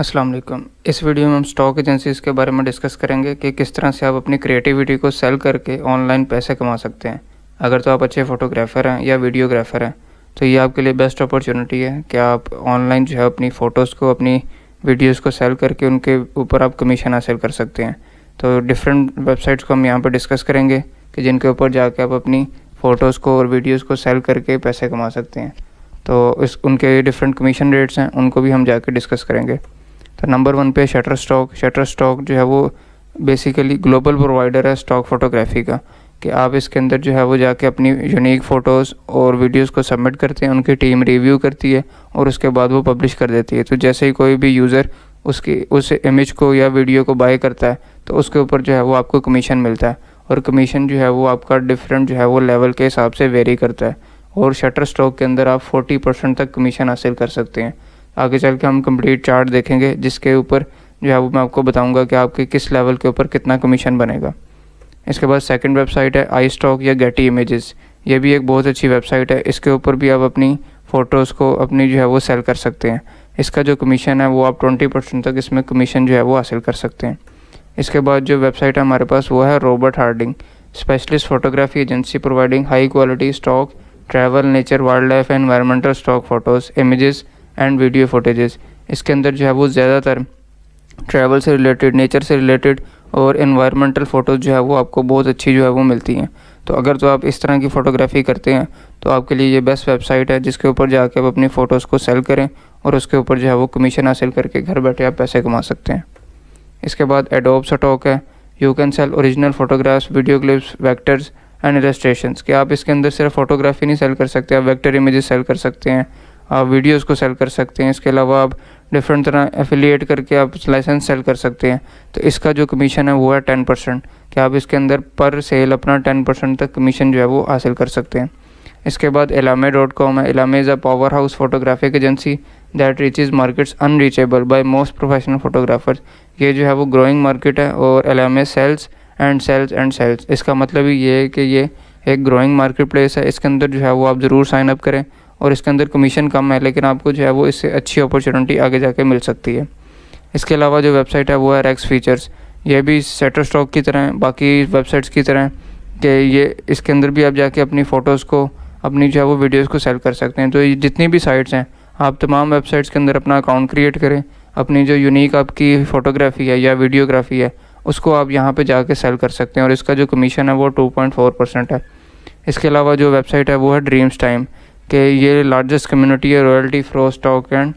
अस्सलाम वालेकुम। इस वीडियो में हम स्टॉक एजेंसीज के बारे में डिस्कस करेंगे कि किस तरह से आप अपनी क्रिएटिविटी को सेल करके ऑनलाइन पैसे कमा सकते हैं। अगर तो आप अच्छे फ़ोटोग्राफ़र हैं या वीडियोग्राफ़र हैं तो ये आपके लिए बेस्ट अपॉर्चुनिटी है कि आप ऑनलाइन जो है अपनी फ़ोटोज़ को, अपनी वीडियोज़ को सेल करके उनके ऊपर आप कमीशन हासिल कर सकते हैं। तो डिफरेंट वेबसाइट्स को हम यहाँ पर डिस्कस करेंगे कि जिनके ऊपर जाके आप अपनी फ़ोटोज़ को और वीडियोज़ को सेल करके पैसे कमा सकते हैं। तो उनके डिफरेंट कमीशन रेट्स हैं, उनको भी हम जाके डिस्कस करेंगे। तो नंबर 1 पे शटरस्टॉक जो है वो बेसिकली ग्लोबल प्रोवाइडर है स्टॉक फ़ोटोग्राफी का, कि आप इसके अंदर जो है वो जाके अपनी यूनिक फ़ोटोज़ और वीडियोज़ को सबमिट करते हैं, उनकी टीम रिव्यू करती है और उसके बाद वो पब्लिश कर देती है। तो जैसे ही कोई भी यूज़र उस इमेज को या वीडियो को बाय करता है तो उसके ऊपर जो है वो आपको कमीशन मिलता है, और कमीशन जो है वो आपका डिफरेंट जो है वो लेवल के हिसाब से वेरी करता है, और शटरस्टॉक के अंदर आप 40% तक कमीशन हासिल कर सकते हैं। आगे चल के हम कंप्लीट चार्ट देखेंगे जिसके ऊपर जो है वो मैं आपको बताऊंगा कि आपके किस लेवल के ऊपर कितना कमीशन बनेगा। इसके बाद सेकंड वेबसाइट है आई स्टॉक या गेटी इमेजेस। ये भी एक बहुत अच्छी वेबसाइट है। इसके ऊपर भी आप अपनी फ़ोटोज़ को अपनी जो है वो सेल कर सकते हैं। इसका जो कमीशन है वो आप 20% तक इसमें कमीशन जो है वो हासिल कर सकते हैं। इसके बाद जो वेबसाइट है हमारे पास वो है Robert Harding, specialist photography agency providing high quality stock, travel, nature, wildlife, environmental stock photos, images and video footages. इसके अंदर जो है वो ज़्यादातर ट्रैवल से रिलेटेड, नेचर से रिलेटेड और एनवायरमेंटल फ़ोटोज़ जो है वो आपको बहुत अच्छी जो है वो मिलती हैं। तो अगर तो आप इस तरह की फ़ोटोग्राफी करते हैं तो आपके लिए ये बेस्ट वेबसाइट है, जिसके ऊपर जाके आप अपनी फ़ोटोज़ को सेल करें और उसके ऊपर जो है वो कमीशन हासिल करके घर बैठे आप पैसे कमा सकते हैं। इसके बाद एडोब स्टॉक है। You can sell original photographs, video clips, vectors and illustrations. कि आप इसके अंदर सिर्फ फ़ोटोग्राफी नहीं सेल कर सकते, आप वेक्टर इमेजेस सेल कर सकते हैं, आप वीडियोज़ को सेल कर सकते हैं। इसके अलावा आप डिफरेंट तरह एफिलिएट करके आप लाइसेंस सेल कर सकते हैं। तो इसका जो कमीशन है वो है 10%, कि आप इसके अंदर पर सेल अपना 10% तक कमीशन जो है वो हासिल कर सकते हैं। इसके बाद elame.com है। elame is a powerhouse photographic agency that reaches markets unreachable by most professional photographers. ये जो है वो ग्रोइंग मार्केट है और elame सेल्स एंड सेल्स। इसका मतलब ही ये है कि ये एक ग्रोइंग मार्केट प्लेस है। इसके अंदर जो है वो आप ज़रूर साइन अप करें, और इसके अंदर कमीशन कम है लेकिन आपको जो है वो इससे अच्छी अपॉर्चुनिटी आगे जाके मिल सकती है। इसके अलावा जो वेबसाइट है वो है रेक्स फीचर्स। ये भी शटरस्टॉक की तरह, बाकी वेबसाइट्स की तरह कि ये इसके अंदर भी आप जाके अपनी फ़ोटोज़ को, अपनी जो है वो वीडियोज़ को सेल कर सकते हैं। तो ये जितनी भी साइट्स हैं, आप तमाम वेबसाइट्स के अंदर अपना अकाउंट क्रिएट करें, अपनी जो यूनिक आपकी फ़ोटोग्राफी है या वीडियोग्राफी है उसको आप यहाँ पे जाके सेल कर सकते हैं, और इसका जो कमीशन है वो 2.4% है। इसके अलावा जो वेबसाइट है वो है ड्रीम्स टाइम, कि ये लार्जेस्ट कम्युनिटी है royalty fro stock and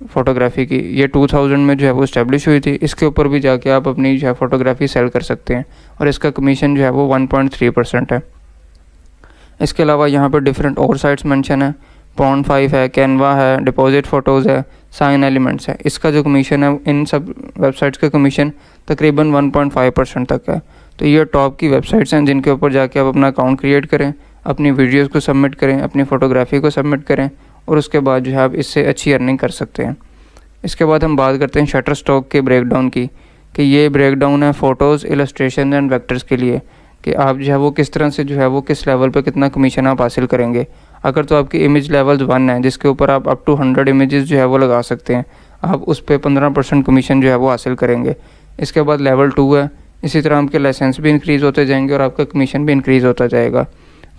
photography की। ये 2000 में जो है वो इस्टेब्लिश हुई थी। इसके ऊपर भी जाके आप अपनी जो है फ़ोटोग्राफी सेल कर सकते हैं, और इसका कमीशन जो है वो 1.3% है। इसके अलावा यहाँ पर डिफरेंट और साइट्स मेंशन है। pond5 है, कैनवा है, डिपॉजिट फ़ोटोज़ है, साइन एलिमेंट्स है। इसका जो कमीशन है, इन सब वेबसाइट्स का कमीशन तकरीबन 1.5% तक है। तो ये टॉप की वेबसाइट्स हैं जिनके ऊपर जाके आप अपना अकाउंट क्रिएट करें, अपनी वीडियोज़ को सबमिट करें, अपनी फ़ोटोग्राफी को सबमिट करें, और उसके बाद जो है आप इससे अच्छी अर्निंग कर सकते हैं। इसके बाद हम बात करते हैं शटरस्टॉक के ब्रेकडाउन की, कि ये ब्रेकडाउन है फ़ोटोज़, इलस्ट्रेशन एंड वेक्टर्स के लिए, कि आप जो है वो किस तरह से जो है वो किस लेवल पे कितना कमीशन आप हासिल करेंगे। अगर तो आपकी इमेज लेवल 1 है जिसके ऊपर आप अप टू 100 इमेजेस जो है वो लगा सकते हैं, आप उस पर 15% कमीशन जो है वो हासिल करेंगे। इसके बाद लेवल 2 है। इसी तरह आपके लाइसेंस भी इंक्रीज़ होते जाएंगे और आपका कमीशन भी इंक्रीज़ होता जाएगा।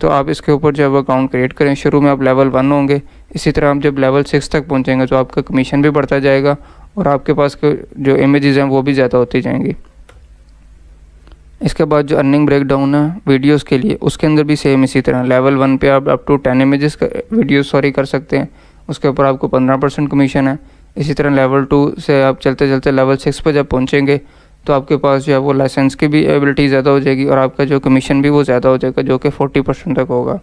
तो आप इसके ऊपर जो है वो अकाउंट क्रिएट करें। शुरू में आप लेवल 1 होंगे, इसी तरह आप जब लेवल 6 तक पहुँचेंगे तो आपका कमीशन भी बढ़ता जाएगा और आपके पास जो इमेजेस हैं वो भी ज़्यादा होती जाएंगी। इसके बाद जो अर्निंग ब्रेकडाउन है वीडियोस के लिए, उसके अंदर भी सेम इसी तरह लेवल 1 पे आप अप टू 10 इमेजेस वीडियोस कर सकते हैं, उसके ऊपर आपको 15% कमीशन है। इसी तरह लेवल 2 से आप चलते चलते लेवल 6 पर जब पहुंचेंगे तो आपके पास जो है वो लाइसेंस की भी एबिलिटी ज़्यादा हो जाएगी और आपका जो कमीशन भी वो ज़्यादा हो जाएगा, जो कि 40% तक होगा।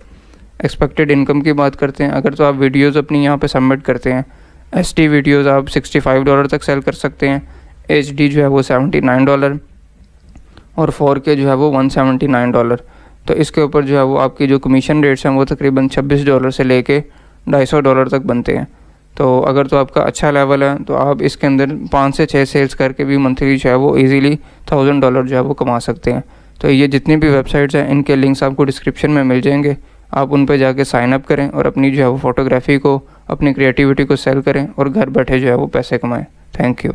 एक्सपेक्टेड इनकम की बात करते हैं, अगर तो आप वीडियोज़ अपनी यहाँ पर सबमिट करते हैं, HD वीडियोज़ आप $65 तक सेल कर सकते हैं, HD जो है वो $79 और 4K जो है वो $179। तो इसके ऊपर जो है वो आपकी जो कमीशन रेट्स हैं वो तकरीबन $26 से लेके $250 तक बनते हैं। तो अगर तो आपका अच्छा लेवल है तो आप इसके अंदर 5 से 6 सेल्स करके भी मंथली जो है वो ईज़िली $1000 जो है वो कमा सकते हैं। तो ये जितनी भी वेबसाइट्स हैं इनके लिंक्स आपको डिस्क्रिप्शन में मिल जाएंगे, आप उन पर जाके साइन अप करें और अपनी जो है वो फ़ोटोग्राफी को, अपनी क्रिएटिविटी को सेल करें और घर बैठे जो है वो पैसे कमाएँ। Thank you.